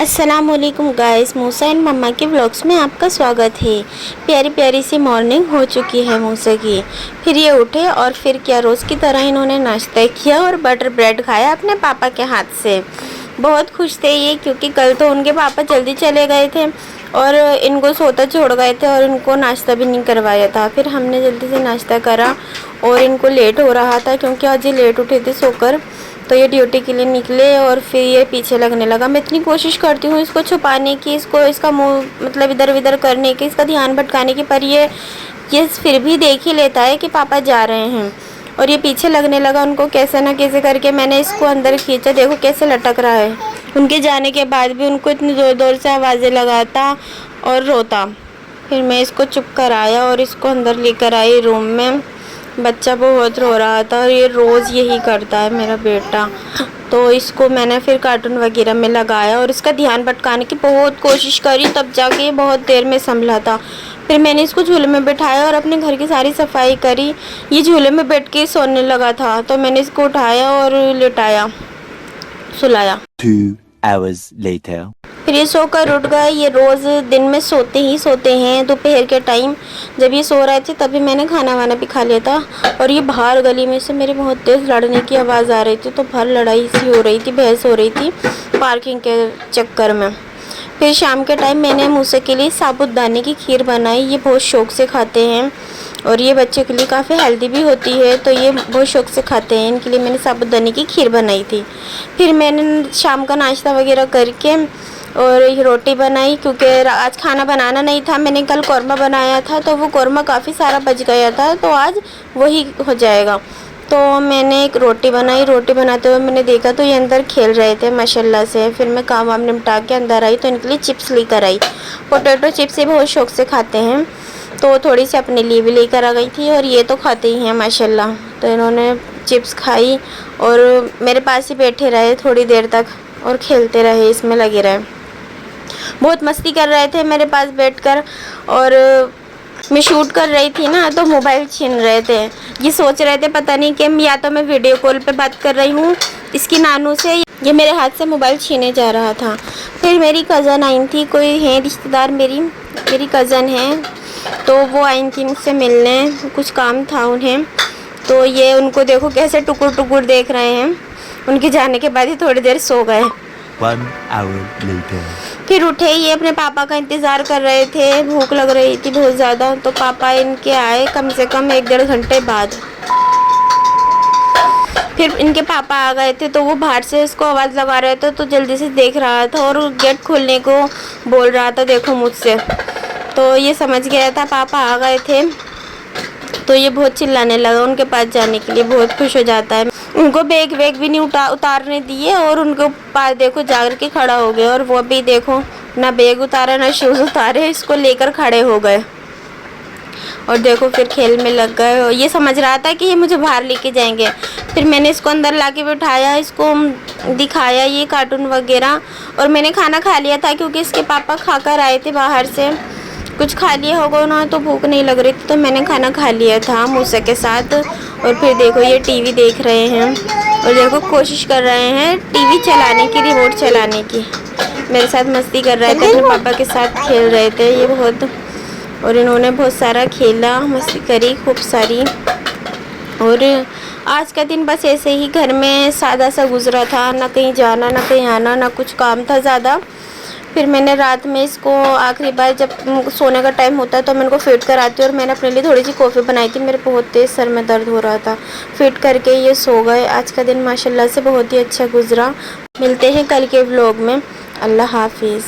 अस्सलामुअलैकुम guys, Musa and मम्मा के vlogs में आपका स्वागत है। प्यारी प्यारी सी मॉर्निंग हो चुकी है मूसा की। फिर ये उठे और फिर क्या रोज़ की तरह इन्होंने नाश्ता किया और बटर ब्रेड खाया अपने पापा के हाथ से। बहुत खुश थे ये, क्योंकि कल तो उनके पापा जल्दी चले गए थे और इनको सोता छोड़ गए थे और इनको नाश्ता भी नहीं करवाया था। फिर हमने जल्दी से नाश्ता करा और इनको लेट हो रहा था क्योंकि आज ये लेट उठे थे सोकर, तो ये ड्यूटी के लिए निकले और फिर ये पीछे लगने लगा। मैं इतनी कोशिश करती हूँ इसको छुपाने की, इसका मुंह मतलब इधर उधर करने की, इसका ध्यान भटकाने की, पर ये फिर भी देख ही लेता है कि पापा जा रहे हैं और ये पीछे लगने लगा। उनको कैसे ना कैसे करके मैंने इसको अंदर खींचा, देखो कैसे लटक रहा है। उनके जाने के बाद भी उनको इतनी ज़ोर ज़ोर से आवाज़ें लगाता और रोता। फिर मैं इसको चुप कराया और इसको अंदर लेकर आई रूम में। बच्चा बहुत रो रहा था और ये रोज़ यही करता है मेरा बेटा। तो इसको मैंने फिर कार्टून वगैरह में लगाया और इसका ध्यान भटकाने की बहुत कोशिश करी, तब जाके ये बहुत देर में संभला था। फिर मैंने इसको झूले में बिठाया और अपने घर की सारी सफाई करी। ये झूले में बैठ के सोने लगा था, तो मैंने इसको उठाया और लिटाया, सुलाया। 2 hours later. फिर ये सोकर उठ गए। ये रोज़ दिन में सोते हैं। दोपहर के टाइम जब ये सो रहे थे तभी मैंने खाना वाना भी खा लिया था और ये बाहर गली में से मेरे बहुत तेज़ लड़ने की आवाज़ आ रही थी, तो बाहर लड़ाई सी हो रही थी, बहस हो रही थी पार्किंग के चक्कर में। फिर शाम के टाइम मैंने मूसा के लिए साबूदाने की खीर बनाई। ये बहुत शौक़ से खाते हैं और ये बच्चे के लिए काफ़ी हेल्दी भी होती है, तो ये बहुत शौक़ से खाते हैं। इनके लिए मैंने साबूदाने की खीर बनाई थी। फिर मैंने शाम का नाश्ता वगैरह करके और ये रोटी बनाई, क्योंकि आज खाना बनाना नहीं था। मैंने कल कौरमा बनाया था तो वो कौरमा काफ़ी सारा बच गया था, तो आज वही हो जाएगा। तो मैंने एक रोटी बनाई। रोटी बनाते हुए मैंने देखा तो ये अंदर खेल रहे थे माशाल्लाह से। फिर मैं काम वाम निपटा के अंदर आई तो इनके लिए चिप्स लेकर आई। पोटैटो चिप्स ये बहुत शौक़ से खाते हैं, तो थोड़ी सी अपने लिए भी लेकर आ गई थी और ये तो खाते ही हैं माशाल्लाह। तो इन्होंने चिप्स खाई और मेरे पास ही बैठे रहे थोड़ी देर तक और खेलते रहे, इसमें लगे रहे। बहुत मस्ती कर रहे थे मेरे पास बैठकर, और मैं शूट कर रही थी ना तो मोबाइल छीन रहे थे। ये सोच रहे थे पता नहीं कि या तो मैं वीडियो कॉल पे बात कर रही हूँ इसकी नानू से, ये मेरे हाथ से मोबाइल छीने जा रहा था। फिर मेरी कज़न आई थी, कोई है रिश्तेदार मेरी कज़न है, तो वो आई थी मुझसे मिलने, कुछ काम था उन्हें। तो ये उनको देखो कैसे टुकुर टुकुर देख रहे हैं। उनके जाने के बाद ही थोड़ी देर सो गए। 1 hour later. फिर उठे, ये अपने पापा का इंतज़ार कर रहे थे, भूख लग रही थी बहुत ज़्यादा, तो पापा इनके आए कम से कम 1-1.5 घंटे बाद। फिर इनके पापा आ गए थे तो वो बाहर से इसको आवाज़ लगा रहे थे, तो जल्दी से देख रहा था और गेट खोलने को बोल रहा था देखो मुझसे। तो ये समझ गया था पापा आ गए थे, तो ये बहुत चिल्लाने लगा। उनके पास जाने के लिए बहुत खुश हो जाता है। उनको बैग वैग भी नहीं उतारने दिए और उनको पास देखो जाकर के खड़ा हो गया, और वो भी देखो ना बैग उतारा ना शूज़ उतारे, इसको लेकर खड़े हो गए और देखो फिर खेल में लग गए। और ये समझ रहा था कि ये मुझे बाहर लेके जाएंगे। फिर मैंने इसको अंदर लाके बिठाया, इसको दिखाया ये कार्टून वगैरह, और मैंने खाना खा लिया था क्योंकि इसके पापा खाकर आए थे बाहर से। कुछ खा लिया होगा ना, तो भूख नहीं लग रही थी, तो मैंने खाना खा लिया था मूसा के साथ। और फिर देखो ये टीवी देख रहे हैं और देखो कोशिश कर रहे हैं टीवी चलाने की, रिमोट चलाने की। मेरे साथ मस्ती कर रहे थे, अपने पापा के साथ खेल रहे थे ये बहुत, और इन्होंने बहुत सारा खेला, मस्ती करी खूब सारी। और आज का दिन बस ऐसे ही घर में सादा सा गुजरा था, ना कहीं जाना ना कहीं आना, ना कुछ काम था ज़्यादा। फिर मैंने रात में इसको आखिरी बार जब सोने का टाइम होता है तो मैं इनको फीड कराती हूँ, और मैंने अपने लिए थोड़ी सी कॉफ़ी बनाई थी। मेरे बहुत तेज़ सर में दर्द हो रहा था, फीड करके ये सो गए। आज का दिन माशाल्लाह से बहुत ही अच्छा गुजरा। मिलते हैं कल के व्लॉग में। अल्लाह हाफिज़।